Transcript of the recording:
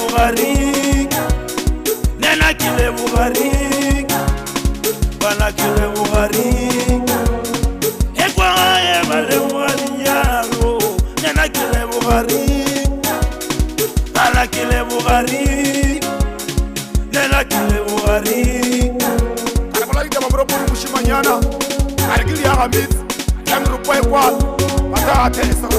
bugari nena kile bugari bana kile bugari ekwa ye bale bugari yaro nena kile bugari bana kile bugari nena kile bugari arakola ita mabro pour mushimanyana arigili ya hamid yamru kwa mata atesa